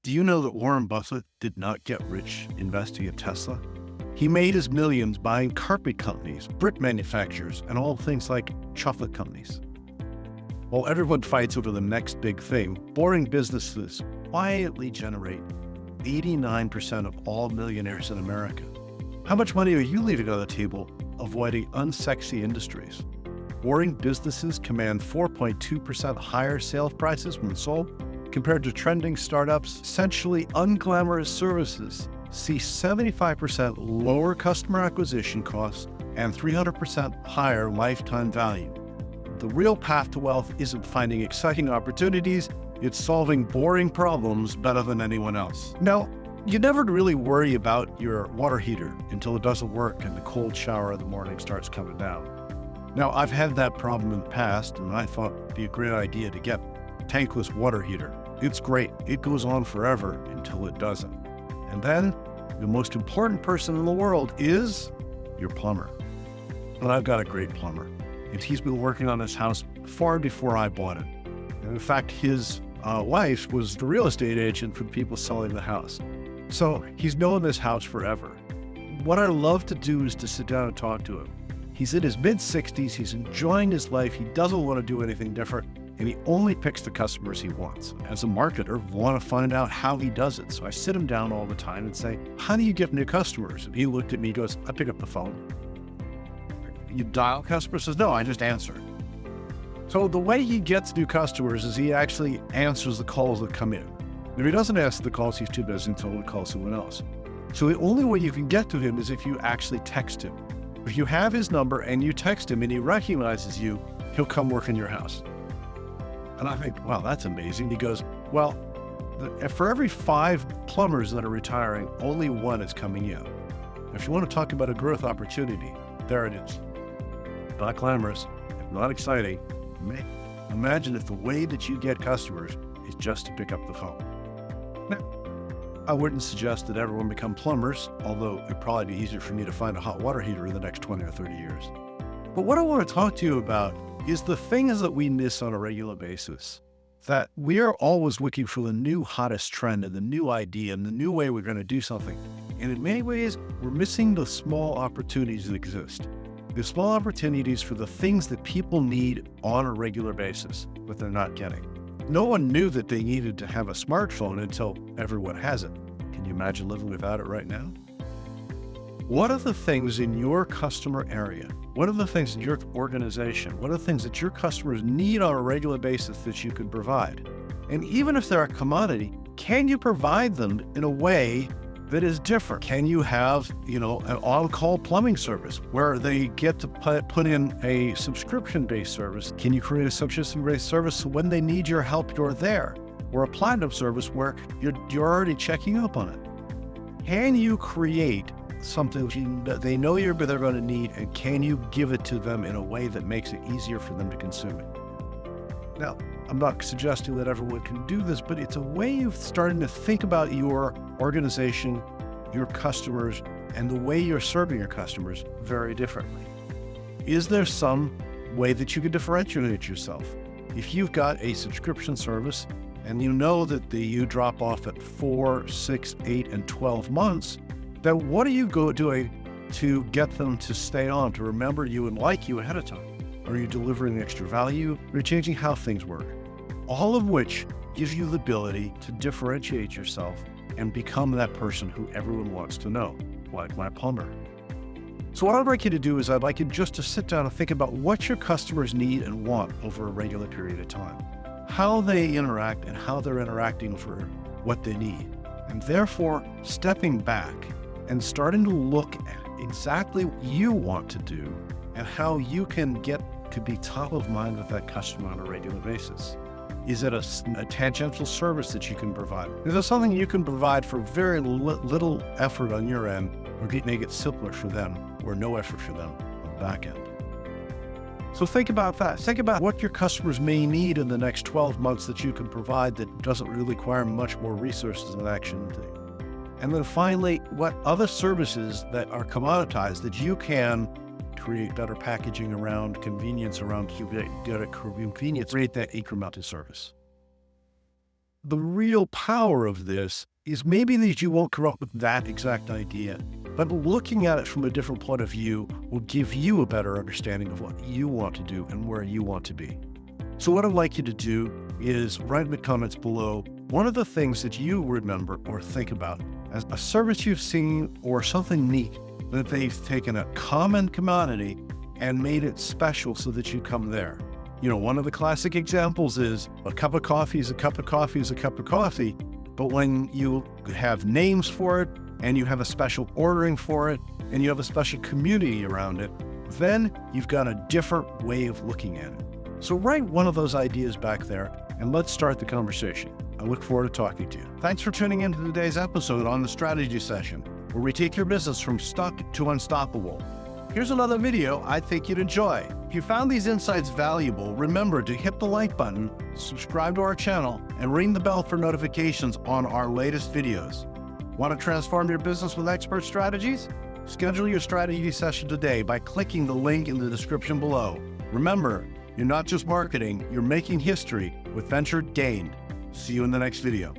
Do you know that Warren Buffett did not get rich investing in Tesla? He made his millions buying carpet companies, brick manufacturers, and all things like chocolate companies. While everyone fights over the next big thing, boring businesses quietly generate 89% of all millionaires in America. How much money are you leaving on the table avoiding unsexy industries? Boring businesses command 4.2% higher sales prices when sold, compared to trending startups. Essentially unglamorous services see 75% lower customer acquisition costs and 300% higher lifetime value. The real path to wealth isn't finding exciting opportunities, it's solving boring problems better than anyone else. Now, you never really worry about your water heater until it doesn't work and the cold shower in the morning starts coming down. Now, I've had that problem in the past, and I thought it'd be a great idea to get a tankless water heater. It's great. It goes on forever until it doesn't. And then the most important person in the world is your plumber. And I've got a great plumber, and he's been working on this house far before I bought it. And in fact, his wife was the real estate agent for the people selling the house. So he's known this house forever. What I love to do is to sit down and talk to him. He's in his mid-60s, he's enjoying his life, he doesn't want to do anything different, and he only picks the customers he wants. As a marketer, I want to find out how he does it. So I sit him down all the time and say, how do you get new customers? And he looked at me, goes, I pick up the phone. You dial customers? Says, no, I just answer. So the way he gets new customers is he actually answers the calls that come in. If he doesn't answer the calls, he's too busy until he calls someone else. So the only way you can get to him is if you actually text him. If you have his number and you text him and he recognizes you, he'll come work in your house. And I think, wow, that's amazing. He goes, well, for every 5 plumbers that are retiring, only 1 is coming in. If you want to talk about a growth opportunity, there it is. Not glamorous, not exciting. Imagine if the way that you get customers is just to pick up the phone. Now, I wouldn't suggest that everyone become plumbers, although it'd probably be easier for me to find a hot water heater in the next 20 or 30 years. But what I want to talk to you about is the things that we miss on a regular basis, that we are always looking for the new hottest trend and the new idea and the new way we're going to do something. And in many ways, we're missing the small opportunities that exist. The small opportunities for the things that people need on a regular basis, but they're not getting. No one knew that they needed to have a smartphone until everyone has it. Can you imagine living without it right now? What are the things in your customer area? What are the things in your organization? What are the things that your customers need on a regular basis that you can provide? And even if they're a commodity, can you provide them in a way that is different? Can you have, an on-call plumbing service where they get to put in a subscription-based service? Can you create a subscription-based service so when they need your help, you're there? Or a platinum service where you're already checking up on it? Can you create something that they know they're going to need, and can you give it to them in a way that makes it easier for them to consume it? Now, I'm not suggesting that everyone can do this, but it's a way of starting to think about your organization, your customers, and the way you're serving your customers very differently. Is there some way that you can differentiate yourself? If you've got a subscription service and you know that you drop off at 4, 6, 8, and 12 months, then what are you doing to get them to stay on, to remember you and like you ahead of time? Are you delivering extra value? Are you changing how things work? All of which gives you the ability to differentiate yourself and become that person who everyone wants to know, like my plumber. So what I'd like you to do is I'd like you just to sit down and think about what your customers need and want over a regular period of time, how they interact and how they're interacting for what they need. And therefore, stepping back and starting to look at exactly what you want to do and how you can get to be top of mind with that customer on a regular basis. Is it a tangential service that you can provide? Is it something you can provide for very little effort on your end, or make it simpler for them, or no effort for them on the back end? So think about that. Think about what your customers may need in the next 12 months that you can provide that doesn't really require much more resources and action. And then finally, what other services that are commoditized that you can create better packaging around, convenience around, create that incremental service. the real power of this is maybe that you won't come up with that exact idea, but looking at it from a different point of view will give you a better understanding of what you want to do and where you want to be. So what I'd like you to do is write in the comments below one of the things that you remember or think about as a service you've seen or something neat that they've taken a common commodity and made it special so that you come there. You know, one of the classic examples is a cup of coffee is a cup of coffee is a cup of coffee, but when you have names for it and you have a special ordering for it and you have a special community around it, then you've got a different way of looking at it. So write one of those ideas back there and let's start the conversation. I look forward to talking to you. Thanks for tuning into today's episode on the Strategy Session, where we take your business from stuck to unstoppable. Here's another video I think you'd enjoy. If you found these insights valuable, remember to hit the like button, subscribe to our channel, and ring the bell for notifications on our latest videos. Want to transform your business with expert strategies? Schedule your strategy session today by clicking the link in the description below. Remember, you're not just marketing, you're making history with Venture Gained. See you in the next video.